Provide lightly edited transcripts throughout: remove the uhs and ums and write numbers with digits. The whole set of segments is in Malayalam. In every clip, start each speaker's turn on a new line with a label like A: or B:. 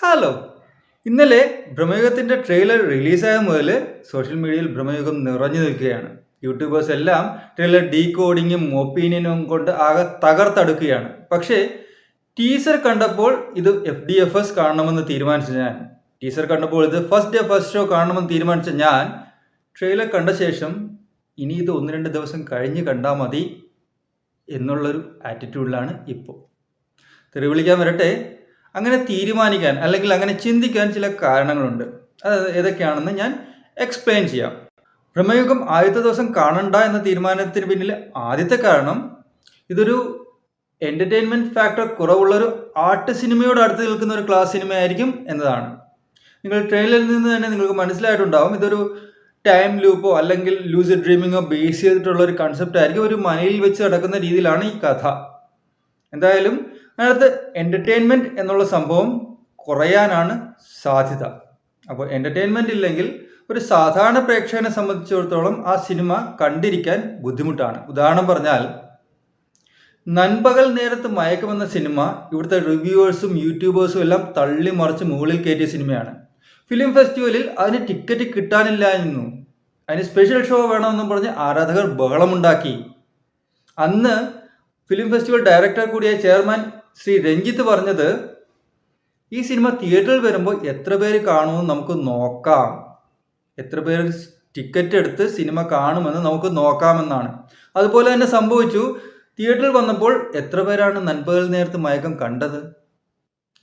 A: ഹലോ. ഇന്നലെ ബ്രഹ്മയുഗത്തിന്റെ ട്രെയിലർ റിലീസായ മുതൽ സോഷ്യൽ മീഡിയയിൽ ബ്രഹ്മയുഗം നിറഞ്ഞു നിൽക്കുകയാണ്. യൂട്യൂബേഴ്സ് എല്ലാം ട്രെയിലർ ഡീകോഡിങ്ങും ഒപ്പീനിയനും കൊണ്ട് ആകെ തകർത്തെടുക്കുകയാണ്. പക്ഷേ ടീസർ കണ്ടപ്പോൾ ഇത് FDFS കാണണമെന്ന് തീരുമാനിച്ച ഞാൻ ടീസർ കണ്ടപ്പോൾ ഇത് ഫസ്റ്റ് ഡേ ഫസ്റ്റ് ഷോ കാണണമെന്ന് തീരുമാനിച്ച ഞാൻ ട്രെയിലർ കണ്ട ശേഷം ഇനി ഇത് 1-2 ദിവസം കഴിഞ്ഞ് കണ്ടാൽ മതി എന്നുള്ളൊരു ആറ്റിറ്റ്യൂഡിലാണ് ഇപ്പോൾ. തെറി വിളിക്കാൻ വരട്ടെ, അങ്ങനെ തീരുമാനിക്കാൻ അല്ലെങ്കിൽ അങ്ങനെ ചിന്തിക്കാൻ ചില കാരണങ്ങളുണ്ട്. അത് ഏതൊക്കെയാണെന്ന് ഞാൻ എക്സ്പ്ലെയിൻ ചെയ്യാം. ബ്രഹ്മയുഗം ആദ്യത്തെ ദിവസം കാണണ്ട എന്ന തീരുമാനത്തിന് പിന്നിൽ ആദ്യത്തെ കാരണം ഇതൊരു എൻ്റർടൈൻമെൻറ്റ് ഫാക്ടർ കുറവുള്ളൊരു ആർട്ട് സിനിമയോട് അടുത്ത് നിൽക്കുന്ന ഒരു ക്ലാസ് സിനിമയായിരിക്കും എന്നതാണ്. നിങ്ങൾ ട്രെയിലറിൽ നിന്ന് തന്നെ നിങ്ങൾക്ക് മനസ്സിലായിട്ടുണ്ടാവും, ഇതൊരു ടൈം ലൂപ്പോ അല്ലെങ്കിൽ ലൂസിഡ് ഡ്രീമിങ്ങോ ബേസ് ചെയ്തിട്ടുള്ള ഒരു കൺസെപ്റ്റ് ആയിരിക്കും. ഒരു മനയിൽ വെച്ച് നടക്കുന്ന രീതിയിലാണ് ഈ കഥ. എന്തായാലും അതിനകത്ത് എൻ്റർടൈൻമെൻറ്റ് എന്നുള്ള സംഭവം കുറയാനാണ് സാധ്യത. അപ്പോൾ എൻ്റർടൈൻമെൻറ്റ് ഇല്ലെങ്കിൽ ഒരു സാധാരണ പ്രേക്ഷകനെ സംബന്ധിച്ചിടത്തോളം ആ സിനിമ കണ്ടിരിക്കാൻ ബുദ്ധിമുട്ടാണ്. ഉദാഹരണം പറഞ്ഞാൽ, നൻപകൽ നേരത്ത് മയക്കമെന്ന സിനിമ ഇവിടുത്തെ റിവ്യൂവേഴ്സും യൂട്യൂബേഴ്സും എല്ലാം തള്ളി മറിച്ച് മുകളിൽ കയറ്റിയ സിനിമയാണ്. ഫിലിം ഫെസ്റ്റിവലിൽ അതിന് ടിക്കറ്റ് കിട്ടാനില്ലായിരുന്നു. അതിന് സ്പെഷ്യൽ ഷോ വേണമെന്നും പറഞ്ഞ് ആരാധകർ ബഹളമുണ്ടാക്കി. അന്ന് ഫിലിം ഫെസ്റ്റിവൽ ഡയറക്ടർ കൂടിയായ ചെയർമാൻ ശ്രീ രഞ്ജിത്ത് പറഞ്ഞത്, ഈ സിനിമ തിയേറ്ററിൽ വരുമ്പോൾ എത്ര പേര് കാണുമെന്ന് നമുക്ക് നോക്കാം, എത്ര പേര് ടിക്കറ്റ് എടുത്ത് സിനിമ കാണുമെന്ന് നമുക്ക് നോക്കാമെന്നാണ്. അതുപോലെ തന്നെ സംഭവിച്ചു. തിയേറ്ററിൽ വന്നപ്പോൾ എത്ര പേരാണ് നൻപകൽ നേരത്ത് മയക്കം കണ്ടത്?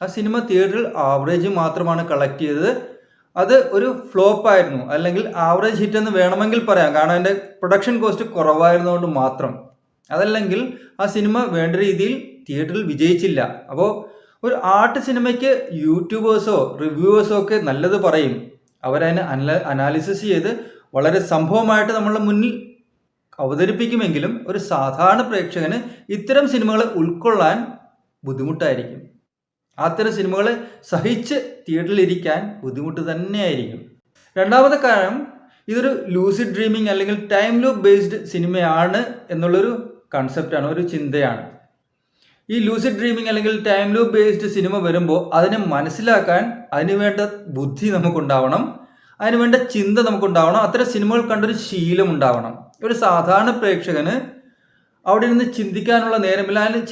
A: ആ സിനിമ തിയേറ്ററിൽ ആവറേജ് മാത്രമാണ് കളക്ട് ചെയ്തത്. അത് ഒരു ഫ്ലോപ്പായിരുന്നു, അല്ലെങ്കിൽ ആവറേജ് ഹിറ്റ് എന്ന് വേണമെങ്കിൽ പറയാം, കാരണം അതിൻ്റെ പ്രൊഡക്ഷൻ കോസ്റ്റ് കുറവായിരുന്നതുകൊണ്ട് മാത്രം. അതല്ലെങ്കിൽ ആ സിനിമ വേണ്ട രീതിയിൽ തിയേറ്ററിൽ വിജയിച്ചില്ല. അപ്പോൾ ഒരു ആർട്ട് സിനിമയ്ക്ക് യൂട്യൂബേഴ്സോ റിവ്യൂവേഴ്സോ ഒക്കെ നല്ലത് പറയും. അവരതിനെ അനാലിസിസ് ചെയ്ത് വളരെ സംഭവമായിട്ട് നമ്മളുടെ മുന്നിൽ അവതരിപ്പിക്കുമെങ്കിലും ഒരു സാധാരണ പ്രേക്ഷകന് ഇത്തരം സിനിമകളെ ഉൾക്കൊള്ളാൻ ബുദ്ധിമുട്ടായിരിക്കും. അത്തരം സിനിമകളെ സഹിച്ച് തിയേറ്ററിൽ ഇരിക്കാൻ ബുദ്ധിമുട്ട് തന്നെയായിരിക്കും. രണ്ടാമത്തെ കാരണം, ഇതൊരു ലൂസിഡ് ഡ്രീമിങ് അല്ലെങ്കിൽ ടൈം ലൂപ്പ് ബേസ്ഡ് സിനിമയാണ് എന്നുള്ളൊരു കൺസെപ്റ്റാണ്, ഒരു ചിന്തയാണ്. ഈ ലൂസിഡ് ഡ്രീമിങ് അല്ലെങ്കിൽ ടൈം ലൂപ്പ് ബേസ്ഡ് സിനിമ വരുമ്പോൾ അതിനെ മനസ്സിലാക്കാൻ അതിനുവേണ്ട ബുദ്ധി നമുക്കുണ്ടാവണം, അതിനുവേണ്ട ചിന്ത നമുക്കുണ്ടാവണം, അത്തരം സിനിമകൾ കണ്ടൊരു ശീലം ഉണ്ടാവണം. ഒരു സാധാരണ പ്രേക്ഷകന് അവിടെ നിന്ന് ചിന്തിക്കാനുള്ള നേരമില്ല, അതിന്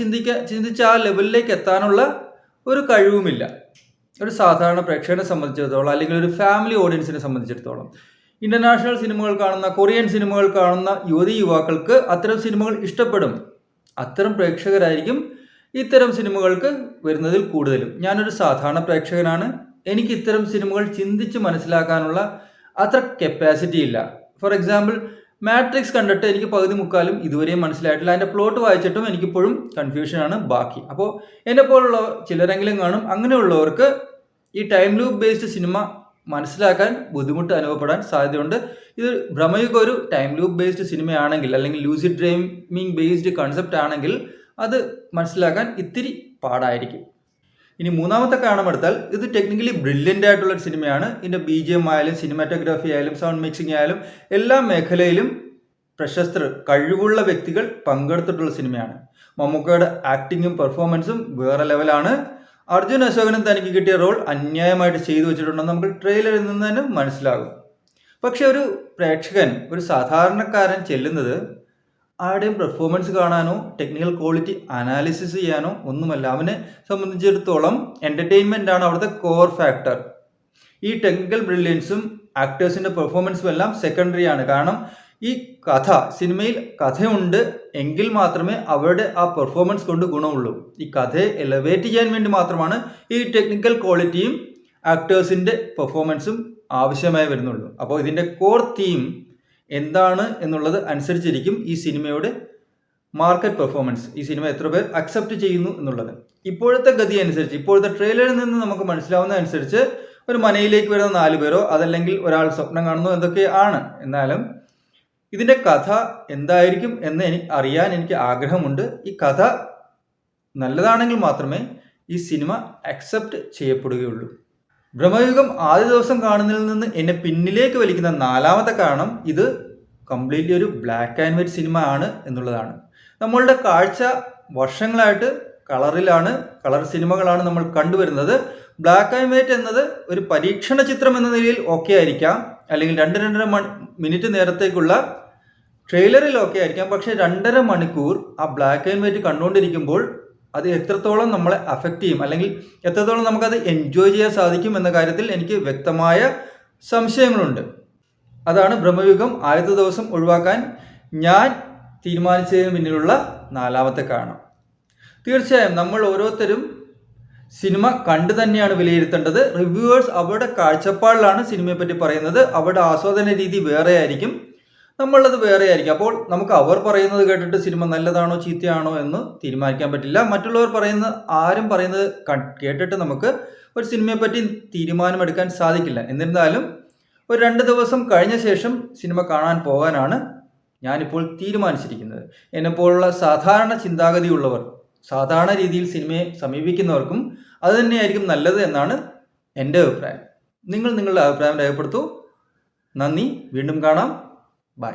A: ചിന്തിച്ച ആ ലെവലിലേക്ക് എത്താനുള്ള ഒരു കഴിവുമില്ല. ഒരു സാധാരണ പ്രേക്ഷകനെ സംബന്ധിച്ചിടത്തോളം അല്ലെങ്കിൽ ഒരു ഫാമിലി ഓഡിയൻസിനെ സംബന്ധിച്ചിടത്തോളം ഇൻ്റർനാഷണൽ സിനിമകൾ കാണുന്ന, കൊറിയൻ സിനിമകൾ കാണുന്ന യുവകൾക്ക് അത്തരം സിനിമകൾ ഇഷ്ടപ്പെടും. അത്തരം പ്രേക്ഷകരായിരിക്കും ഇത്തരം സിനിമകൾക്ക് വരുന്നതിൽ കൂടുതലും. ഞാനൊരു സാധാരണ പ്രേക്ഷകനാണ്, എനിക്ക് ഇത്തരം സിനിമകൾ ചിന്തിച്ച് മനസ്സിലാക്കാനുള്ള അത്ര കപ്പാസിറ്റി ഇല്ല. ഫോർ എക്സാമ്പിൾ, മാട്രിക്സ് കണ്ടിട്ട് എനിക്ക് പകുതി മുക്കാലും ഇതുവരെയും മനസ്സിലായിട്ടില്ല. അതിൻ്റെ പ്ലോട്ട് വായിച്ചിട്ടും എനിക്കിപ്പോഴും കൺഫ്യൂഷനാണ് ബാക്കി. അപ്പോൾ എന്നെ പോലുള്ള ചിലരെങ്കിലും കാണും. അങ്ങനെയുള്ളവർക്ക് ഈ ടൈം ലൂപ്പ് ബേസ്ഡ് സിനിമ മനസ്സിലാക്കാൻ ബുദ്ധിമുട്ട് അനുഭവപ്പെടാൻ സാധ്യതയുണ്ട്. ഇത് ബ്രഹ്മയുഗം ഒരു ടൈം ലൂപ്പ് ബേസ്ഡ് സിനിമയാണെങ്കിൽ അല്ലെങ്കിൽ ലൂസിഡ് ഡ്രീമിംഗ് ബേസ്ഡ് കൺസെപ്റ്റ് ആണെങ്കിൽ അത് മനസ്സിലാക്കാൻ ഇത്തിരി പാടായിരിക്കും. ഇനി മൂന്നാമത്തെ കാരണം എടുത്താൽ, ഇത് ടെക്നിക്കലി ബ്രില്യൻ്റ് ആയിട്ടുള്ളൊരു സിനിമയാണ്. ഇതിൻ്റെ BGM ആയാലും സിനിമാറ്റോഗ്രാഫി ആയാലും സൗണ്ട് മിക്സിംഗ് ആയാലും എല്ലാ മേഖലയിലും പ്രശസ്തർ, കഴിവുള്ള വ്യക്തികൾ പങ്കെടുത്തിട്ടുള്ള സിനിമയാണ്. മമ്മൂക്കയുടെ ആക്ടിങ്ങും പെർഫോമൻസും വേറെ ലെവലാണ്. അർജുൻ അശോകനും തനിക്ക് കിട്ടിയ റോൾ അന്യായമായിട്ട് ചെയ്തു വെച്ചിട്ടുണ്ടെന്ന് നമുക്ക് ട്രെയിലറിൽ നിന്ന് തന്നെ മനസ്സിലാകും. പക്ഷെ ഒരു പ്രേക്ഷകൻ, ഒരു സാധാരണക്കാരൻ ചെല്ലുന്നത് ആരുടെയും പെർഫോമൻസ് കാണാനോ ടെക്നിക്കൽ ക്വാളിറ്റി അനാലിസിസ് ചെയ്യാനോ ഒന്നുമല്ല. അവനെ സംബന്ധിച്ചിടത്തോളം എൻ്റർടൈൻമെൻ്റ് ആണ് അവിടുത്തെ കോർ ഫാക്ടർ. ഈ ടെക്നിക്കൽ ബ്രില്യൻസും ആക്ടേഴ്സിൻ്റെ പെർഫോമൻസും എല്ലാം സെക്കൻഡറി ആണ്. കാരണം ഈ കഥ, സിനിമയിൽ കഥയുണ്ട് എങ്കിൽ മാത്രമേ അവരുടെ ആ പെർഫോമൻസ് കൊണ്ട് ഗുണമുള്ളൂ. ഈ കഥയെ എലവേറ്റ് ചെയ്യാൻ വേണ്ടി മാത്രമാണ് ഈ ടെക്നിക്കൽ ക്വാളിറ്റിയും ആക്ടേഴ്സിൻ്റെ പെർഫോമൻസും ആവശ്യമായി വരുന്നുള്ളൂ. അപ്പോൾ ഇതിൻ്റെ കോർ തീം എന്താണ് എന്നുള്ളത് അനുസരിച്ചിരിക്കും ഈ സിനിമയുടെ മാർക്കറ്റ് പെർഫോമൻസ്, ഈ സിനിമ എത്ര പേർ അക്സെപ്റ്റ് ചെയ്യുന്നു എന്നുള്ളത്. ഇപ്പോഴത്തെ ഗതി അനുസരിച്ച്, ഇപ്പോഴത്തെ ട്രെയിലറിൽ നിന്ന് നമുക്ക് മനസ്സിലാവുന്ന അനുസരിച്ച് ഒരു മനയിലേക്ക് വരുന്ന 4 പേരോ അതല്ലെങ്കിൽ ഒരാൾ സ്വപ്നം കാണുന്നു എന്തൊക്കെ ആണ്. എന്നാലും ഇതിൻ്റെ കഥ എന്തായിരിക്കും എന്ന് അറിയാൻ എനിക്ക് ആഗ്രഹമുണ്ട്. ഈ കഥ നല്ലതാണെങ്കിൽ മാത്രമേ ഈ സിനിമ അക്സെപ്റ്റ് ചെയ്യപ്പെടുകയുള്ളൂ. ബ്രഹ്മയുഗം ആദ്യ ദിവസം കാണുന്നതിൽ നിന്ന് എന്നെ പിന്നിലേക്ക് വലിക്കുന്ന നാലാമത്തെ കാരണം, ഇത് കംപ്ലീറ്റ്ലി ഒരു ബ്ലാക്ക് ആൻഡ് വൈറ്റ് സിനിമ ആണ് എന്നുള്ളതാണ്. നമ്മളുടെ കാഴ്ച വർഷങ്ങളായിട്ട് കളർ സിനിമകളാണ് നമ്മൾ കണ്ടുവരുന്നത്. ബ്ലാക്ക് ആൻഡ് വൈറ്റ് എന്നത് ഒരു പരീക്ഷണ ചിത്രം എന്ന നിലയിൽ ഓക്കെ ആയിരിക്കാം, അല്ലെങ്കിൽ 2-2.5 മിനിറ്റ് നേരത്തേക്കുള്ള ട്രെയിലറിൽ ഓക്കെ ആയിരിക്കാം. പക്ഷെ 2.5 മണിക്കൂർ ആ ബ്ലാക്ക് ആൻഡ് വൈറ്റ് കണ്ടുകൊണ്ടിരിക്കുമ്പോൾ അത് എത്രത്തോളം നമ്മളെ അഫക്റ്റ് ചെയ്യും, അല്ലെങ്കിൽ എത്രത്തോളം നമുക്കത് എൻജോയ് ചെയ്യാൻ സാധിക്കും എന്ന കാര്യത്തിൽ എനിക്ക് വ്യക്തമായ സംശയങ്ങളുണ്ട്. അതാണ് ബ്രഹ്മയുഗം ആദ്യത്തെ ദിവസം ഒഴിവാക്കാൻ ഞാൻ തീരുമാനിച്ചതിന് പിന്നിലുള്ള 4ാമത്തെ കാരണം. തീർച്ചയായും നമ്മൾ ഓരോരുത്തരും സിനിമ കണ്ടു തന്നെയാണ് വിലയിരുത്തേണ്ടത്. റിവ്യൂവേഴ്സ് അവരുടെ കാഴ്ചപ്പാടിലാണ് സിനിമയെ പറ്റി പറയുന്നത്. അവരുടെ ആസ്വാദന രീതി വേറെ ആയിരിക്കും, നമ്മളത് വേറെ ആയിരിക്കും. അപ്പോൾ നമുക്ക് അവർ പറയുന്നത് കേട്ടിട്ട് സിനിമ നല്ലതാണോ ചീത്തയാണോ എന്ന് തീരുമാനിക്കാൻ പറ്റില്ല. മറ്റുള്ളവർ ആരും പറയുന്നത് കേട്ടിട്ട് നമുക്ക് ഒരു സിനിമയെ പറ്റി തീരുമാനമെടുക്കാൻ സാധിക്കില്ല. എന്നിരുന്നാലും ഒരു 2 ദിവസം കഴിഞ്ഞ ശേഷം സിനിമ കാണാൻ പോകാനാണ് ഞാനിപ്പോൾ തീരുമാനിച്ചിരിക്കുന്നത്. എന്നെപ്പോലുള്ള സാധാരണ ചിന്താഗതിയുള്ളവർ, സാധാരണ രീതിയിൽ സിനിമയെ സമീപിക്കുന്നവർക്കും അത് തന്നെയായിരിക്കും നല്ലത് എന്നാണ് എൻ്റെ അഭിപ്രായം. നിങ്ങൾ നിങ്ങളുടെ അഭിപ്രായം രേഖപ്പെടുത്തൂ. നന്ദി. വീണ്ടും കാണാം. ബൈ.